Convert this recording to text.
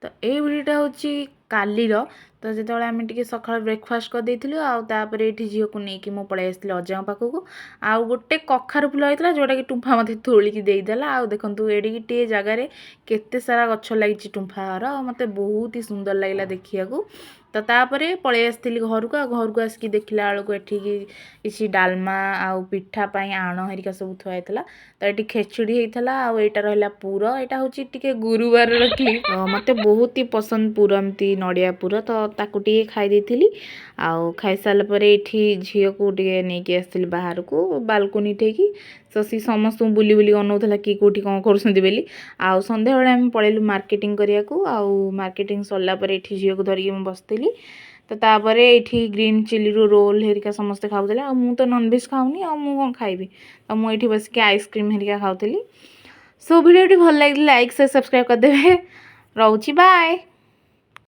तो ये भिडियोटा हूँ कालीर। तो जो आम टे सका ब्रेकफास्ट करदेलु आउे ये झील को लेकिन मुझे पलि आसती अजा पाखक आउ गोटे कखार फुल होता जोटा कि टुंफा मत तोलिकी देदेला। आ देखो एडिटे जगार केते सारा गछ लगी टुंफार मत बहुत ही सुंदर लगला देखा। तो तापर पलि आसती घर को आसिक देखला बेलू ये किसी डालमा आउ पिठापाई आण हरिका सब थुआईला। तो ये खेचुड़ी होता आईटा रहा पुर यहाँ हूँ टे गुरुवार क्लिप। तो मत बहुत ही पसंद पुर एमती नड़िया पुर तो ताकू टे खाई आउ खाई सारापर ये झील को नहीं आसती बाहर को बालकोनी ठेकी। तो सी समस्त बुली बुली अनाऊला कि कौटी कौन कर सन्ध्या बेले आम पलैलु मार्केटिंग करने को मार्केटिंग सरलापर ये झील को धरिकी बसती। तो तापर ये ग्रीन चिली रोल हेरिका समस्ते खाऊले मु तो नॉनवेज खाऊनी कौन खाइबी। तो मुझे बसिक आइसक्रीम हेरिका खाऊली। सो वीडियो भल लगे लाइक से सब्सक्राइब करदे। रोची बाय।